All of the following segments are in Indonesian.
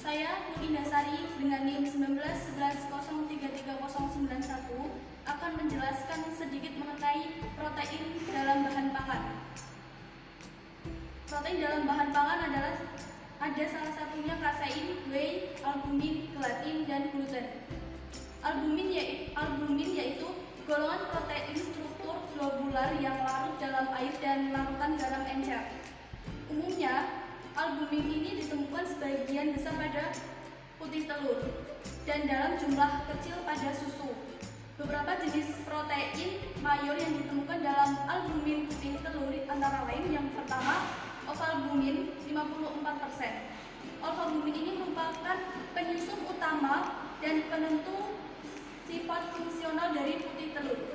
Saya Nurindasari dengan NIM 1911103391 akan menjelaskan sedikit mengenai protein dalam bahan pangan. Protein dalam bahan pangan adalah ada salah satunya kasein, whey, albumin, gelatin, dan gluten. Albumin yaitu golongan protein struktur globular yang larut dalam air dan larutan garam encer. Umumnya, albumin ini ditemukan sebagian besar pada putih telur dan dalam jumlah kecil pada susu. Beberapa jenis protein mayor yang ditemukan dalam albumin putih telur antara lain yang pertama, ovalbumin 54%. Ovalbumin ini merupakan penyusun utama dan penentu sifat fungsional dari putih telur.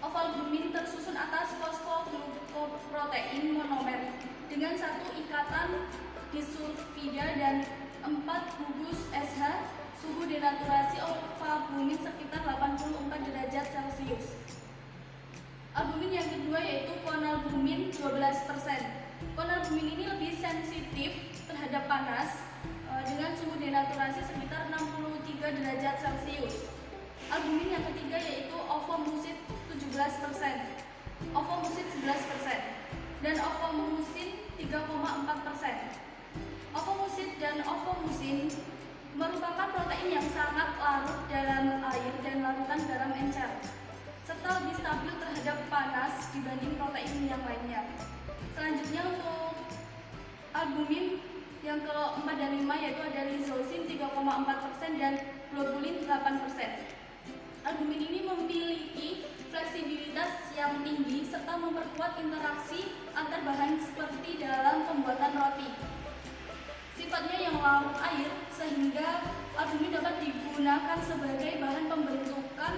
Ovalbumin tersusun atas fosfoglukoprotein monomer dengan satu ikatan disulfida dan 4 gugus SH. Suhu denaturasi ovalbumin sekitar 84 derajat Celcius. Albumin yang kedua yaitu konalbumin 12%. Konalbumin ini lebih sensitif terhadap panas dengan suhu denaturasi sekitar 63 derajat Celcius. Albumin yang ketiga yaitu ovomucin 17%, ovomucin 11%, dan ovomucin 3,4%. Ovomucin dan ovomucin merupakan protein yang sangat larut dalam air dan larutan garam encer, serta lebih stabil terhadap panas dibanding protein yang lainnya. Selanjutnya untuk albumin yang keempat dan lima yaitu ada lizozin 3,4% dan globulin 8%. Albumin ini memiliki fleksibilitas yang tinggi serta memperkuat interaksi antar bahan seperti dalam pembuatan roti. Sifatnya yang larut air sehingga albumin dapat digunakan sebagai bahan pembentukan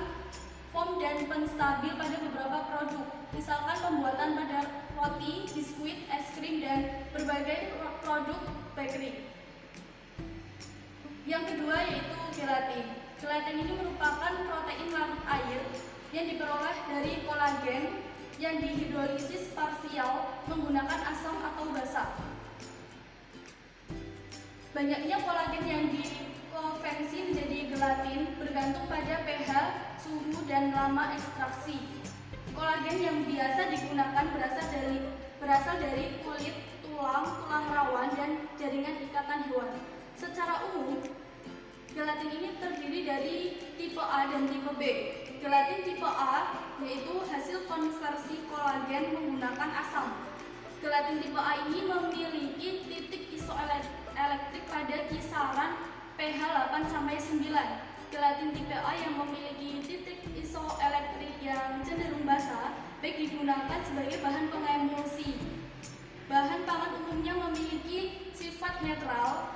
foam dan penstabil pada beberapa produk, misalkan pembuatan pada roti, biskuit, es krim, dan berbagai produk bakery. Yang kedua yaitu gelatin. Gelatin ini merupakan protein larut air yang diperoleh dari kolagen yang dihidrolisis parsial menggunakan asam atau basa. Banyaknya kolagen yang dikonversi menjadi gelatin bergantung pada pH, suhu, dan lama ekstraksi. Kolagen yang biasa digunakan berasal dari kulit, tulang rawan, dan jaringan ikatan hewan. Secara umum, gelatin ini terdiri dari tipe A dan tipe B. Gelatin tipe A yaitu hasil konversi kolagen menggunakan asam. Gelatin tipe A ini memiliki titik isoelektrik pada kisaran pH 8-9. Gelatin tipe A yang memiliki titik isoelektrik yang cenderung basa baik digunakan sebagai bahan pengemulsi. Bahan pangan umumnya memiliki sifat netral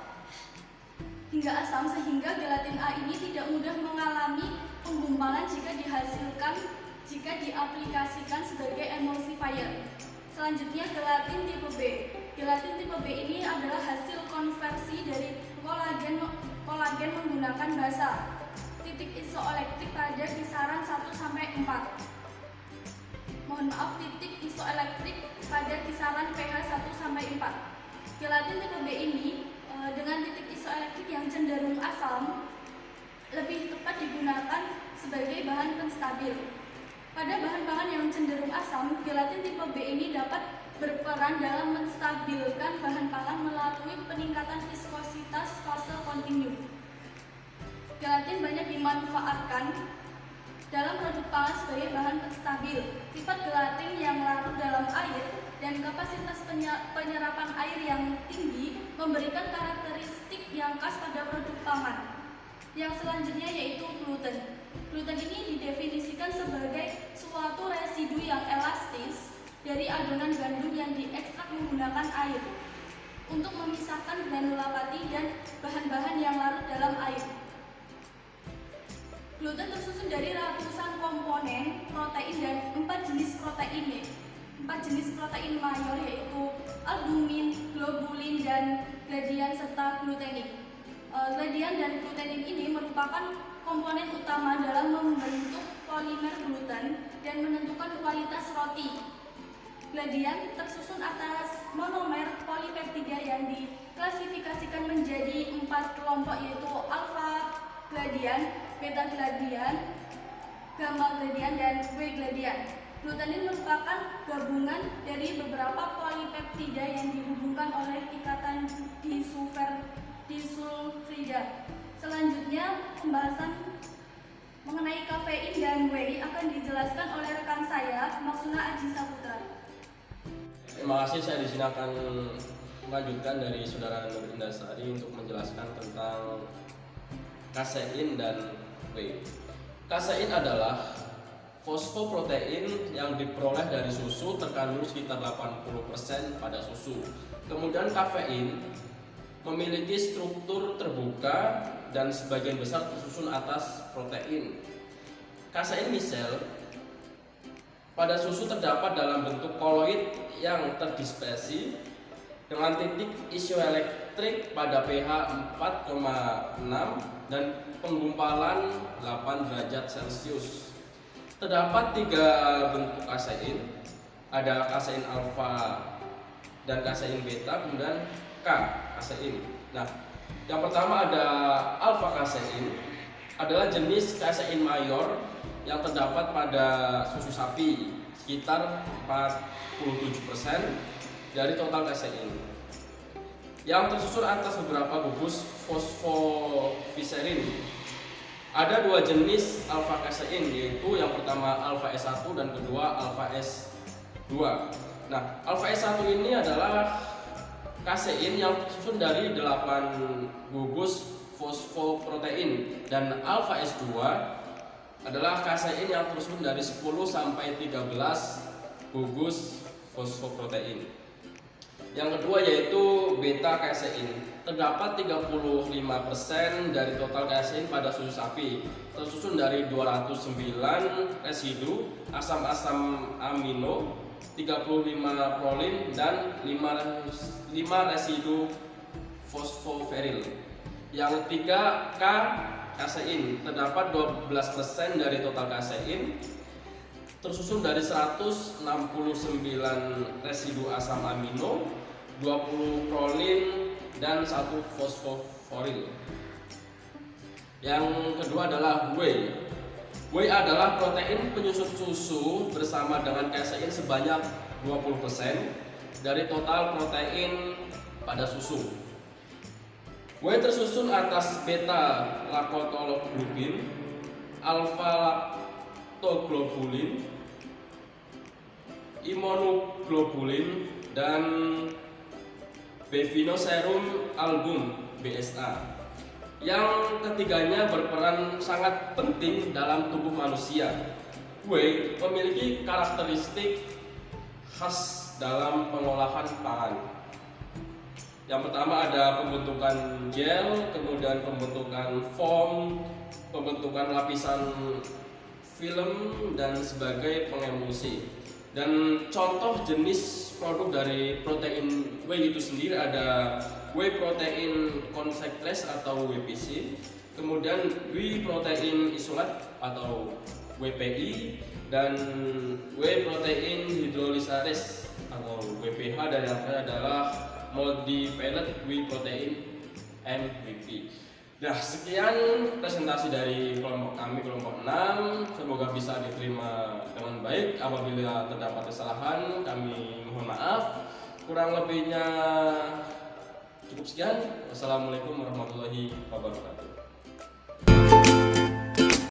hingga asam sehingga gelatin A ini tidak mudah mengalami penggumpalan jika diaplikasikan sebagai emulsifier. Selanjutnya gelatin tipe B. Gelatin tipe B ini adalah hasil konversi dari kolagen menggunakan basa. Titik isoelektrik pada kisaran 1-4. Titik isoelektrik pada kisaran pH 1-4. Gelatin tipe B ini dengan titik isoelektrik yang cenderung asam lebih tepat digunakan sebagai bahan penstabil. Pada bahan pangan yang cenderung asam, gelatin tipe B ini dapat berperan dalam menstabilkan bahan pangan melalui peningkatan viskositas fase kontinu. Gelatin banyak dimanfaatkan dalam produk pangan sebagai bahan penstabil. Sifat gelatin yang larut dalam air dan kapasitas penyerapan air yang tinggi memberikan karakteristik yang khas pada produk pangan. Yang selanjutnya yaitu gluten. Gluten ini didefinisikan sebagai suatu residu yang elastis dari adonan gandum yang diekstrak menggunakan air untuk memisahkan granula pati dan bahan-bahan yang larut dalam air. Gluten tersusun dari ratusan komponen protein dan 4 jenis protein. 4 jenis protein mayor yaitu albumin, globulin, dan gliadin serta glutenin. Gliadin dan glutenin ini merupakan komponen utama dalam membentuk polimer gluten dan menentukan kualitas roti. Gliadin tersusun atas monomer polipeptida yang diklasifikasikan menjadi 4 kelompok, yaitu alfa gladian, beta gladian, gamma gladian, dan W gladian. Glutenin merupakan gabungan dari beberapa polipeptida yang dihubungkan oleh ikatan disulfida. Selanjutnya, pembahasan mengenai kafein dan whey akan dijelaskan oleh rekan saya, Maksuna Aji Saputra. Terima kasih, saya di sini akan melanjutkan dari Saudara Nur Indasari untuk menjelaskan tentang kasein dan whey. Kasein adalah fosfoprotein yang diperoleh dari susu, terkandung sekitar 80% pada susu. Kemudian kafein memiliki struktur terbuka dan sebagian besar tersusun atas protein. Kasein misel pada susu terdapat dalam bentuk koloid yang terdispersi dengan titik isoelektrik pada pH 4,6 dan penggumpalan 8 derajat Celcius. Terdapat 3 bentuk kasein, ada kasein alfa dan kasein beta, kemudian K kasein. Nah, yang pertama ada alfa kasein, adalah jenis kasein mayor yang terdapat pada susu sapi, sekitar 47% dari total kasein, yang tersusun atas beberapa gugus fosfogliserin. Ada 2 jenis alfa kasein, yaitu yang pertama alfa S1 dan kedua alfa S2. Nah, alfa S1 ini adalah kasein yang tersusun dari 8 gugus fosfoprotein, dan alfa S2 adalah kasein yang tersusun dari 10 sampai 13 gugus fosfoprotein. Yang kedua yaitu beta kasein. Terdapat 35% dari total kasein pada susu sapi, tersusun dari 209 residu asam-asam amino, 35 prolin, dan 5 residu fosfoferil. Yang ketiga K kasein, terdapat 12% dari total kasein, tersusun dari 169 residu asam amino, 20 prolin, dan 1 fosfoforil. Yang kedua adalah whey. Whey adalah protein penyusun susu bersama dengan kasein sebanyak 20% dari total protein pada susu. Whey tersusun atas beta laktoglobulin, alfa laktoglobulin, immunoglobulin, dan bifidobacterium album (BSA). Yang ketiganya berperan sangat penting dalam tubuh manusia. Whey memiliki karakteristik khas dalam pengolahan pangan. Yang pertama ada pembentukan gel, kemudian pembentukan foam, pembentukan lapisan film, dan sebagai pengemulsi. Dan contoh jenis produk dari protein whey itu sendiri ada whey protein concentrate atau WPC, kemudian whey protein isolate atau WPI, dan whey protein hydrolysis atau WPH, dan yang terakhir adalah modified whey protein MVP. Nah, sekian presentasi dari kelompok kami, kelompok 6. Semoga bisa diterima dengan baik. Apabila terdapat kesalahan, kami mohon maaf. Kurang lebihnya cukup sekian. Wassalamualaikum warahmatullahi wabarakatuh.